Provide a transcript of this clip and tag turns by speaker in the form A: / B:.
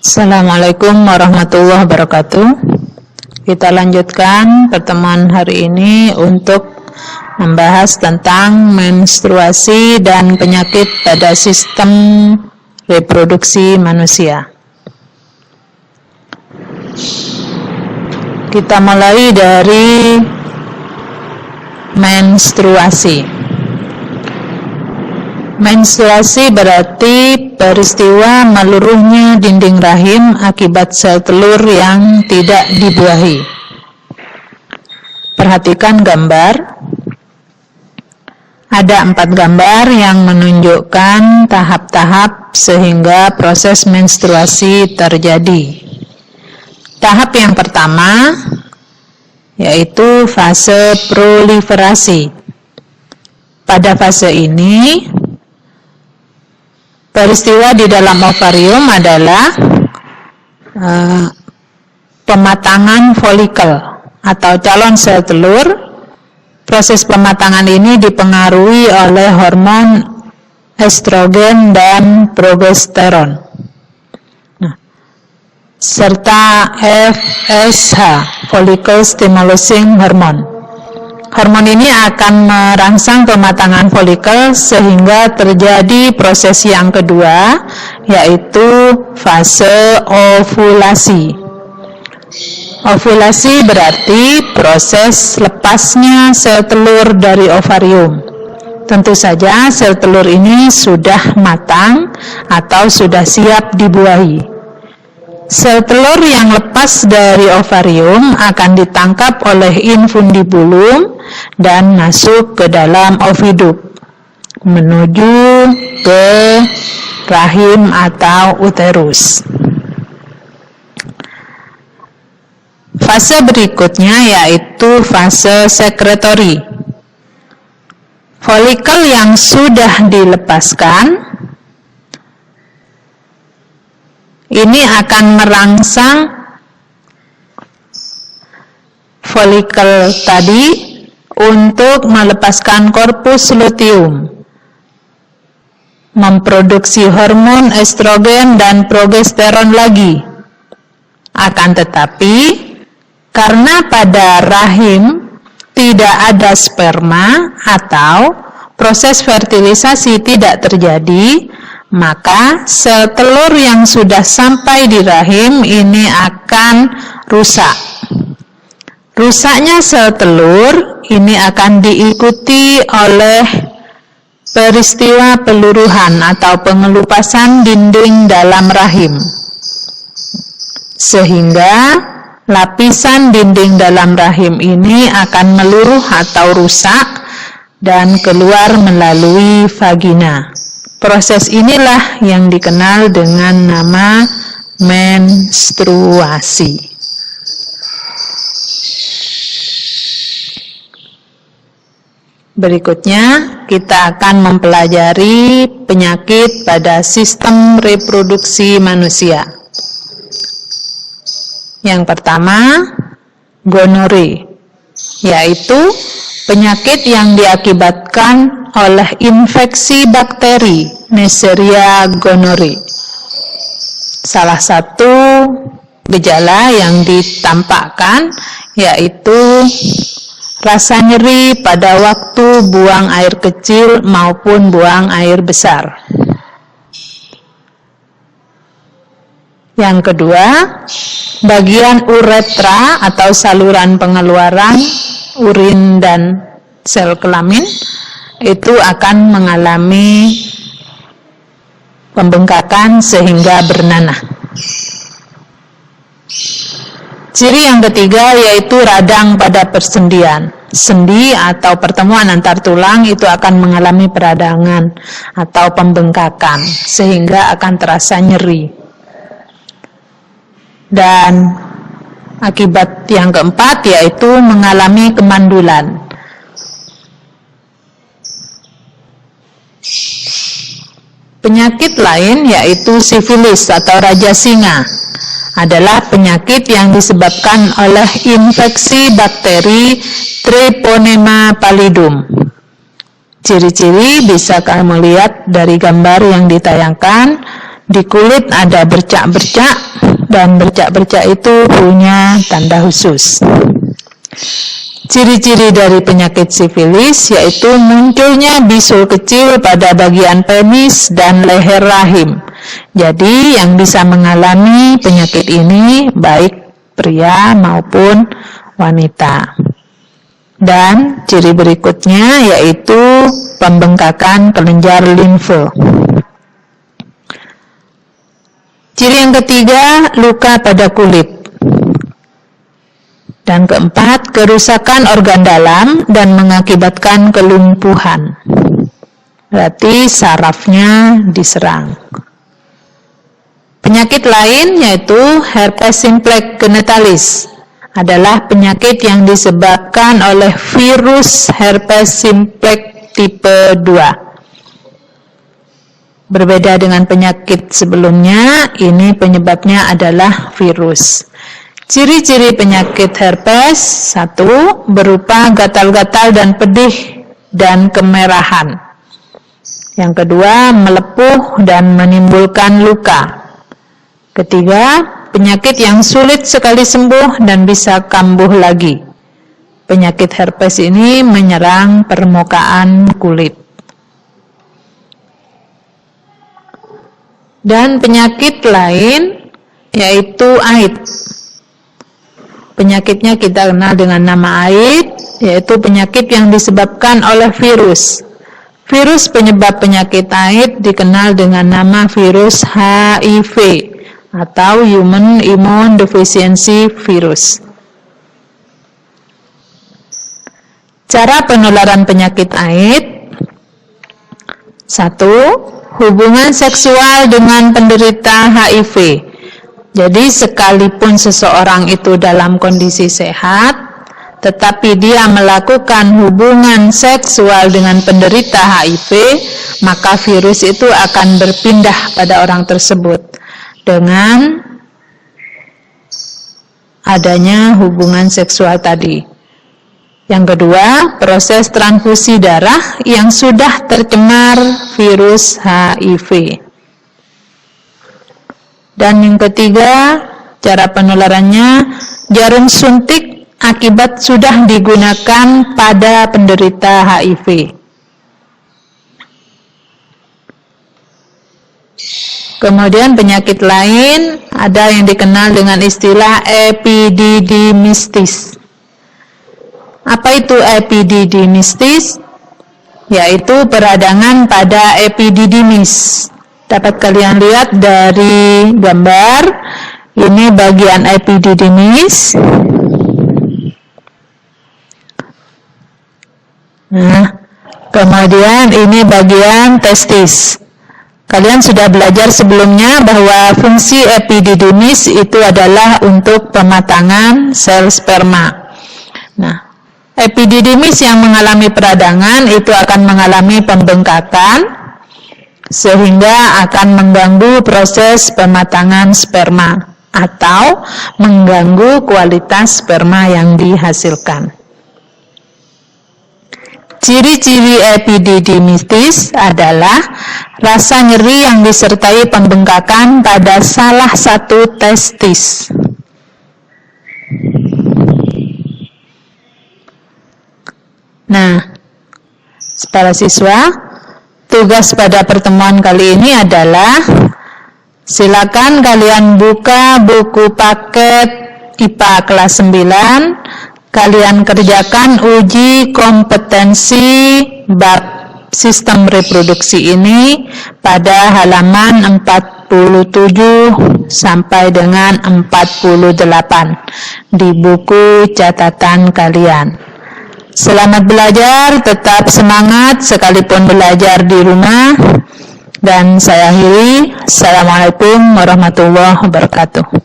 A: Assalamualaikum warahmatullahi wabarakatuh. Kita lanjutkan pertemuan hari ini untuk membahas tentang menstruasi dan penyakit pada sistem reproduksi manusia. Kita mulai dari menstruasi. Menstruasi berarti peristiwa meluruhnya dinding rahim akibat sel telur yang tidak dibuahi. Perhatikan gambar. Ada 4 gambar yang menunjukkan tahap-tahap sehingga proses menstruasi terjadi. Tahap yang pertama yaitu fase proliferasi. Pada fase ini, peristiwa di dalam ovarium adalah pematangan folikel atau calon sel telur. Proses pematangan ini dipengaruhi oleh hormon estrogen dan progesteron, serta FSH, follicle stimulating hormone. Hormon ini akan merangsang pematangan folikel sehingga terjadi proses yang kedua, yaitu fase ovulasi. Ovulasi berarti proses lepasnya sel telur dari ovarium. Tentu saja sel telur ini sudah matang atau sudah siap dibuahi. Sel telur yang lepas dari ovarium akan ditangkap oleh infundibulum dan masuk ke dalam oviduk menuju ke rahim atau uterus. Fase berikutnya yaitu fase sekretori. Folikel yang sudah dilepaskan ini akan merangsang folikel tadi untuk melepaskan korpus luteum, memproduksi hormon estrogen dan progesteron lagi. Akan tetapi, karena pada rahim tidak ada sperma atau proses fertilisasi tidak terjadi, maka sel telur yang sudah sampai di rahim ini akan rusak. Rusaknya sel telur ini akan diikuti oleh peristiwa peluruhan atau pengelupasan dinding dalam rahim, sehingga lapisan dinding dalam rahim ini akan meluruh atau rusak dan keluar melalui vagina. Proses inilah yang dikenal dengan nama menstruasi. Berikutnya, kita akan mempelajari penyakit pada sistem reproduksi manusia. Yang pertama, gonore, yaitu penyakit yang diakibatkan oleh infeksi bakteri Neisseria gonorrhoeae. Salah satu gejala yang ditampakkan yaitu rasa nyeri pada waktu buang air kecil maupun buang air besar. Yang kedua, bagian uretra atau saluran pengeluaran urin dan sel kelamin itu akan mengalami pembengkakan sehingga bernanah. Ciri yang ketiga yaitu radang pada persendian. Sendi atau pertemuan antar tulang itu akan mengalami peradangan atau pembengkakan sehingga akan terasa nyeri. Dan akibat yang keempat yaitu mengalami kemandulan. Penyakit lain yaitu sifilis atau raja singa adalah penyakit yang disebabkan oleh infeksi bakteri Treponema pallidum. Ciri-ciri bisa kamu lihat dari gambar yang ditayangkan. Di kulit ada bercak-bercak, dan bercak-bercak itu punya tanda khusus. Ciri-ciri dari penyakit sifilis yaitu munculnya bisul kecil pada bagian penis dan leher rahim. Jadi yang bisa mengalami penyakit ini baik pria maupun wanita. Dan ciri berikutnya yaitu pembengkakan kelenjar limfe. Ciri yang ketiga, luka pada kulit. Dan keempat, kerusakan organ dalam dan mengakibatkan kelumpuhan. Berarti sarafnya diserang. Penyakit lain yaitu herpes simplex genitalis adalah penyakit yang disebabkan oleh virus herpes simplex tipe 2. Berbeda dengan penyakit sebelumnya, ini penyebabnya adalah virus. Ciri-ciri penyakit herpes: 1. Berupa gatal-gatal dan pedih dan kemerahan. Yang kedua, melepuh dan menimbulkan luka. Ketiga, penyakit yang sulit sekali sembuh dan bisa kambuh lagi. Penyakit herpes ini menyerang permukaan kulit. Dan penyakit lain yaitu AIDS. Penyakitnya kita kenal dengan nama AIDS, yaitu penyakit yang disebabkan oleh virus. Virus penyebab penyakit AIDS dikenal dengan nama virus HIV atau Human Immune Deficiency Virus. Cara penularan penyakit AIDS: 1. Hubungan seksual dengan penderita HIV. Jadi sekalipun seseorang itu dalam kondisi sehat, tetapi dia melakukan hubungan seksual dengan penderita HIV, maka virus itu akan berpindah pada orang tersebut dengan adanya hubungan seksual tadi. Yang kedua, proses transfusi darah yang sudah tercemar virus HIV. Dan yang ketiga, cara penularannya jarum suntik akibat sudah digunakan pada penderita HIV. Kemudian penyakit lain ada yang dikenal dengan istilah epididymistis. Apa itu epididymistis? Yaitu peradangan pada epididymis. Dapat kalian lihat dari gambar, ini bagian epididymis. Nah, kemudian ini bagian testis. Kalian sudah belajar sebelumnya bahwa fungsi epididymis itu adalah untuk pematangan sel sperma. Nah, epididymis yang mengalami peradangan itu akan mengalami pembengkakan, sehingga akan mengganggu proses pematangan sperma atau mengganggu kualitas sperma yang dihasilkan. Ciri-ciri epididymistis adalah rasa nyeri yang disertai pembengkakan pada salah satu testis. Nah, para siswa, tugas pada pertemuan kali ini adalah silakan kalian buka buku paket IPA kelas 9, kalian kerjakan uji kompetensi bab sistem reproduksi ini pada halaman 47 sampai dengan 48 di buku catatan kalian. Selamat belajar, tetap semangat sekalipun belajar di rumah. Dan saya akhiri. Assalamualaikum warahmatullahi wabarakatuh.